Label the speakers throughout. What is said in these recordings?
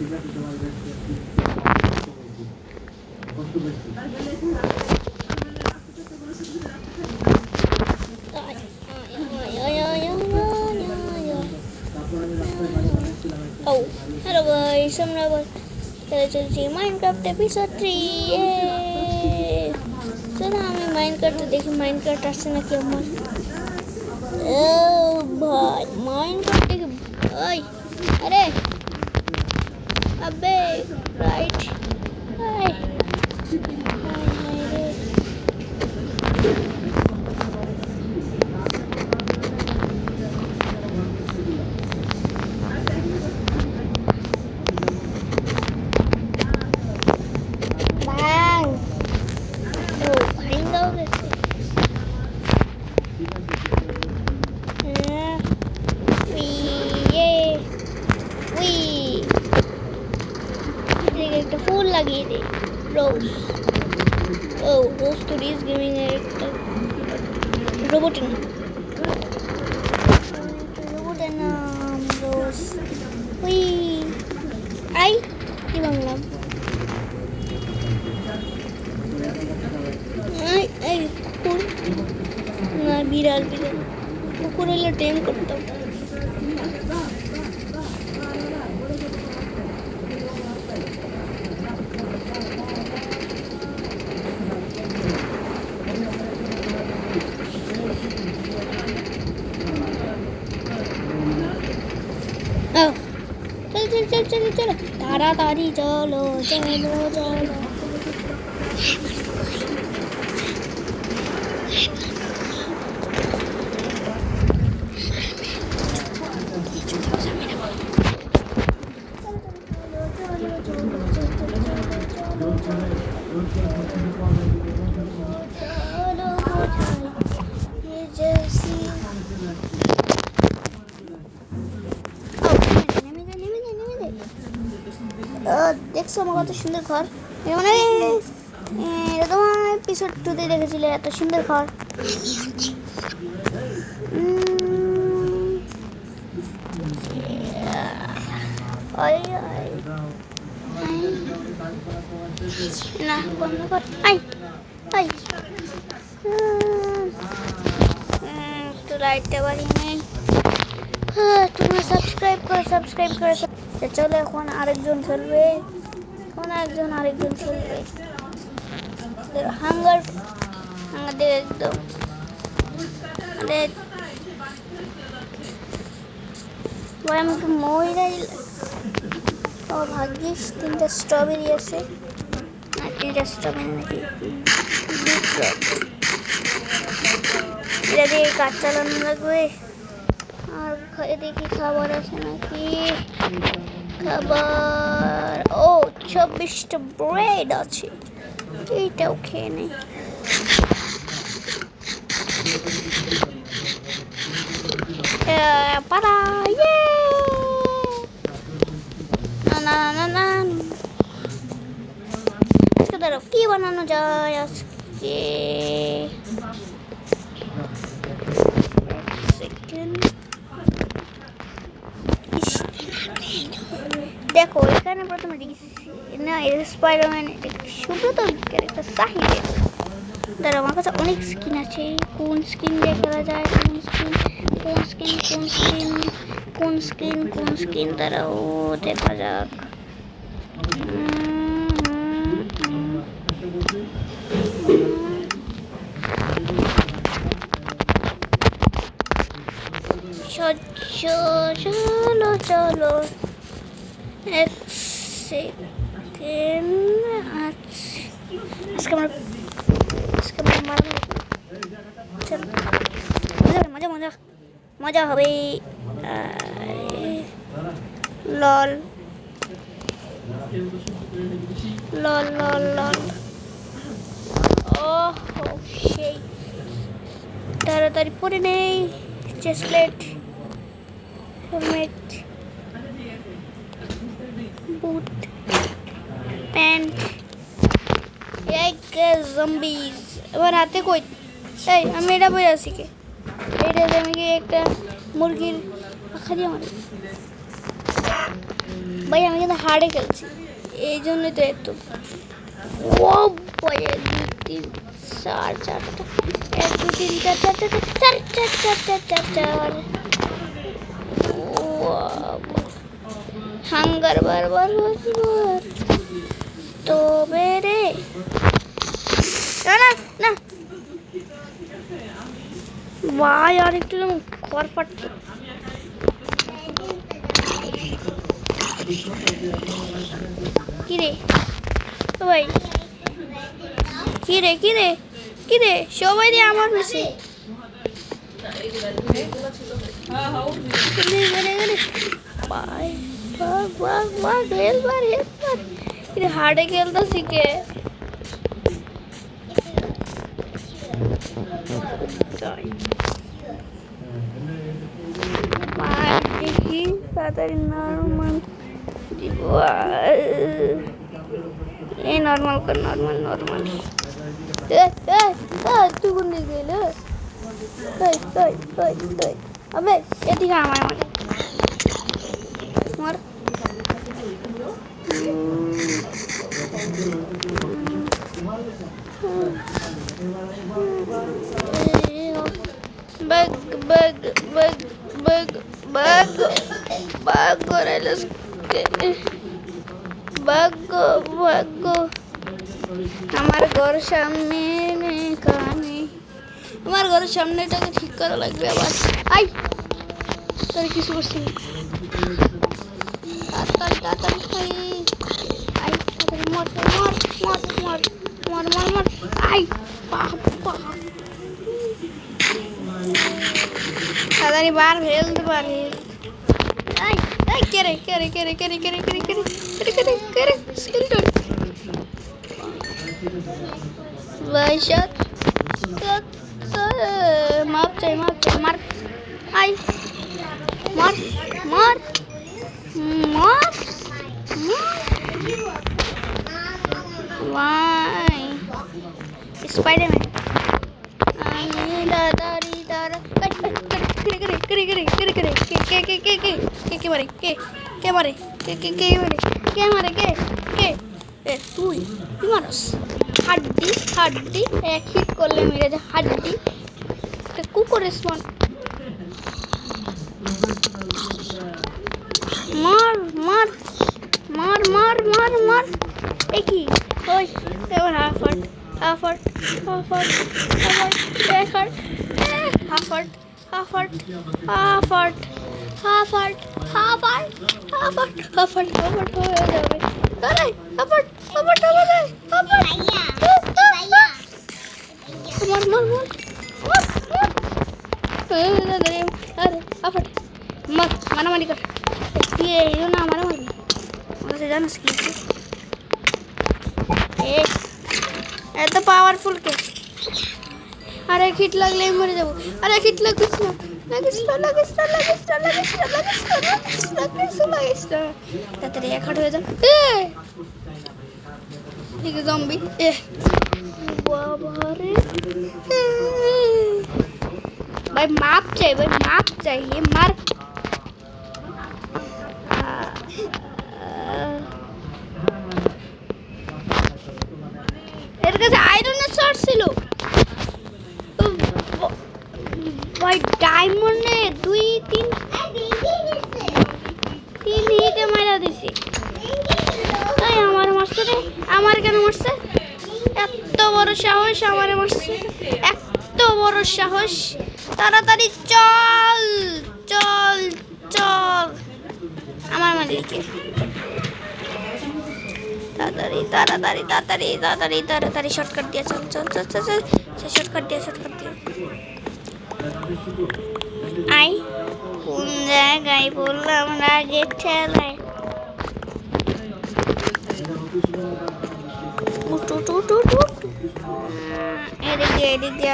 Speaker 1: Oh, hello guys, আমরা খেলে চলছি মাইনক্রাফট এপিসোড 3। চলো আমি মাইনক্রাফট দেখি মাইনক্রাফট আসছে নাকি আমার। ও ভাই মাইনক্রাফট দেখি ওই আরে আবে রাইট হাই একটা ফুল লাগিয়ে দে রোজ। ও রোজ স্টুডিওস গেমিং এর একটা রোবটের নাম রোজ। উই আই কি বাংলাম এই কুকুর না বিড়াল বিড়াল কুকুর হলে টেম করতাম। চলো তাড়াতাড়ি চলো চলো চলো। দেখছো আমার কত সুন্দর ঘর, মানে এটা তোমার এপিসোড 2-তে দেখেছিলে এত সুন্দর ঘর। না বন্ধ কর তো লাইটটা বাড়িয়ে নেই। তোমরা সাবস্ক্রাইব করো চলো এখন আরেকজন খেলবে, আরেকজন খেলবে। হাঙ্গার আমাদের একদম আমি তো ময়রাই। ও ভাগ্যিস 3টা স্ট্রবেরি আছে, আর 3টা স্ট্রবেরি নাকি এটা দিয়ে কাজ চালানো লাগবে। আর দেখি খাবার আছে নাকি, খাবার ও 26টা ব্রেড আছে, এইটাও খেয়ে নেই। পাড়া না আজকে ধরো কি বানানো যায় আজকে। দেখো এখানে প্রথমে স্পাইডারম্যান সুব্রত ক্যারেক্টার সাহিদের দাঁড়া আমার কাছে অনেক স্কিন আছে। কোন স্কিন দিয়ে খেলা যায়, কোন স্কিন দাঁড়াও দেখা যাক। চলো এক সেকেন্ড। আজকে আমার মজা হবে। লল ও সেই তাড়াতাড়ি পরে নেই। চেস্ট প্লেট, হেলমেট, বুট, প্যান্ট, জম্বিজ। এবার হাতে কই এই আমি এটা বই আছি কে এটা আমি কি একটা মুরগির পাখা দিয়ে মারি। ভাই আমি কিন্তু হার্ডে খেলছি, এই জন্যই তো এত। ও ভাই 1 2 3 4 4টা 1 2 3 4 4 4 4 4 4 4 4 হাঙ্গার বারবার তো বেরে না না না ভাই আর একটু খড় ফাটতো। কিরে ভাই কিরে কিরে কিরে সবাই রে আমার বেশি হার্ডে খেলতে শিখে দেখি তাড়াতাড়ি নর্মাল দিব। এই নর্মাল কর, নর্মাল নর্মাল। তুই কোন দিকে গেলে? আবে এদিকে আমার আমার মার bug bug bug bug bug bug করে bug bug আমার ঘর সামনে কানে, আমার ঘরের সামনেটাকে ঠিক করা লাগবে আবার। আই তোর কিছু করছি তাড়াতাড়ি খাই। আই তাড়াতাড়ি মর মর মর মর মর মর মর। আই বাবা তাড়াতাড়ি বার হেলতে পারে। আই আই কেরে কেরে কেরে কেরে কেরে কেরে কেরে কেরে কেরে কেরে স্কিলটন ভাইশাত মাপ চাই মার। আই মার মার মার ভাই স্পাইডারম্যান দাদারি দাদা কে মারে কে মারে তুই মারস হাড্ডি হাড্ডি এক হিট করলে মেরে যায় হাড্ডি কুকুর রেসপন্স। মার মার মার মার মার মার একই ওই এবার হাফাট হাফাট হাফাট হাফাট হাফাট হাফাট হাফাট হাফাট হাফাট হাফাট হাফাট হাফাট হয়ে যাবে। দাঁড়াই হাফাট হাফাট হবে হাফাট মার মার মার আরে হাফাট মার মারামারি কর দিয়ে এলো না মারামারি ওরা জানিস কি এত পাওয়ারফুল কে। আরে হিট লাগলে মরে যাবো। আরে হিট লাগিস না তাড়াতাড়ি এক হাট হয়ে যাও। ঠিক জম্বি ভাই মাপ চাই মার এর কাছে আয়রনের শর্ট ছিল ভাই ডায়মন্ডে 2-3 হিটে মারা দিছে। তাই আমার মারছে রে, আমার কেন মারছে? এত বড় সাহস আমারে মারছে, এত বড় সাহস। তাড়াতাড়ি চল চল চল আমার মালিকে তাড়াতাড়ি তাড়াতাড়ি তাড়াতাড়ি তাড়াতাড়ি তাড়াতাড়ি শর্টকাট দিয়ে চল চল চল চল চল শর্টকাট দিয়ে আই কোন জায়গায় বললাম রাগের ঠেলায় এদিকে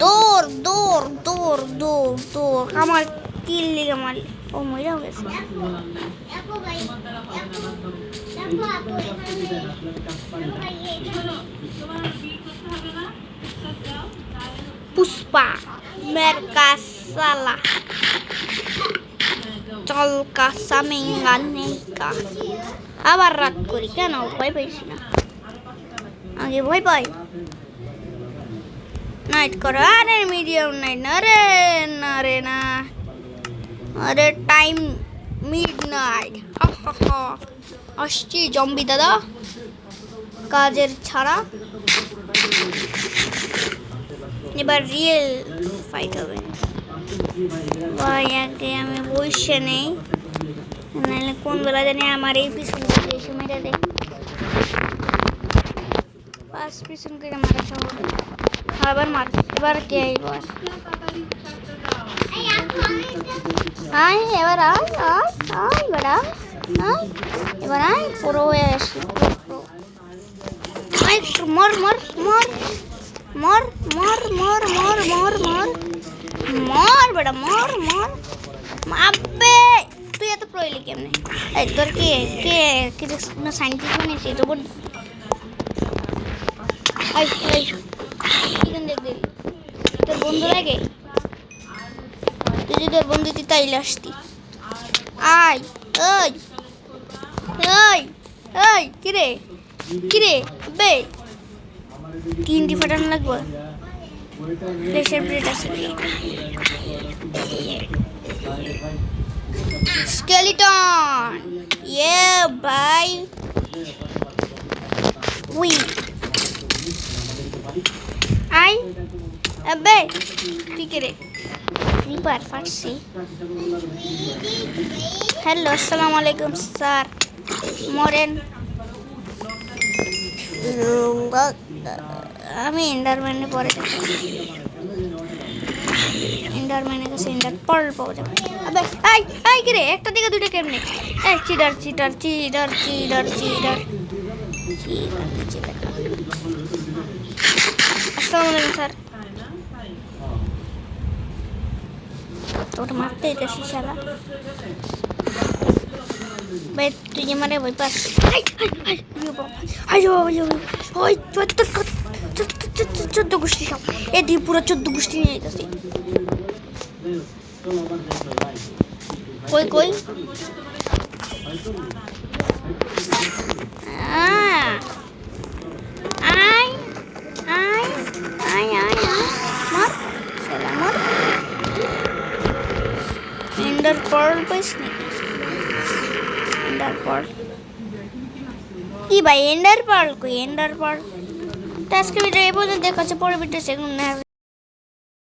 Speaker 1: দৌড় দৌড় দৌড় দৌড় দৌড় আমার কিল লিগে মারি ও মরে গেছে। পুষ্পা মেরকাসালা চলকা সামিঙ্গা নেইকা আবার রাগ করি কেন ভয় পাইছি না আগে ভয় পাই নাইট করো আরে মিডিয়াম নাইট না রে না রে না আরে টাইম মিড নাইট আসছি জম্বি দাদা কাজের ছাড়া এবার রিয়েল ফাইট হবে ভাই আগে আমি বসে নেই নাহলে কোন বেলা জানি আমার এই পিছন থেকে এসে মেরে দেয় পাঁচ পিছন করে মারা সব আবার মার এবার কে এবার আয় এবার আয় আয় আয় এবার আয় আয় এবার আয় পুরো হয়ে আসি মর মর মর মর মর মর মর মর মর মর বেটা মর মর আবে তুই এত প্রইলি কেমনে এই তোর কে কে কি কোনো সায়েন্টিস্ট বানিয়েছে রোবট আই আই কিন দেখ দেখ তোর বন্ধু লাগে তুই যদি তোর বন্ধু তুই তাইলে আসতি আই ওই ওই ওই কিরে কিরে বে তিনটি ফাটানো লাগবে প্রেশার ব্রেড আছে স্কেলিটন ইয়ে ভাই উই আই আবে তুই কে রে রিপার ফাটছি হ্যালো আসসালামু আলাইকুম স্যার মরেন আমি এন্ডারম্যানে পরে এন্ডারম্যানের কাছে এন্ডার পার্ল পাওয়া যাবে আবে আই আই কি রে একটা দিকে দুটো কেমনে এই cheater cheater cheater cheater cheater আসসালামু আলাইকুম স্যার তোটা মারতে দিতেছি শালা ভাই তুই যে মারে ভয় পাস আয়ো আয়ো ওই 14 গোষ্ঠী সব এদিকে পুরো 14 গোষ্ঠী নিয়ে যেতেছি কই কই আয় আয় আয় আয় আয় মার শালা মার এন্ডার পার্ল পাইস নাকি এন্ডার পার্ল কি ভাই এন্ডার পার্ল কই এন্ডার পার্ল আজকে ভিডিও এই পর্যন্ত দেখাচ্ছে পরে ভিডিও সেগুলো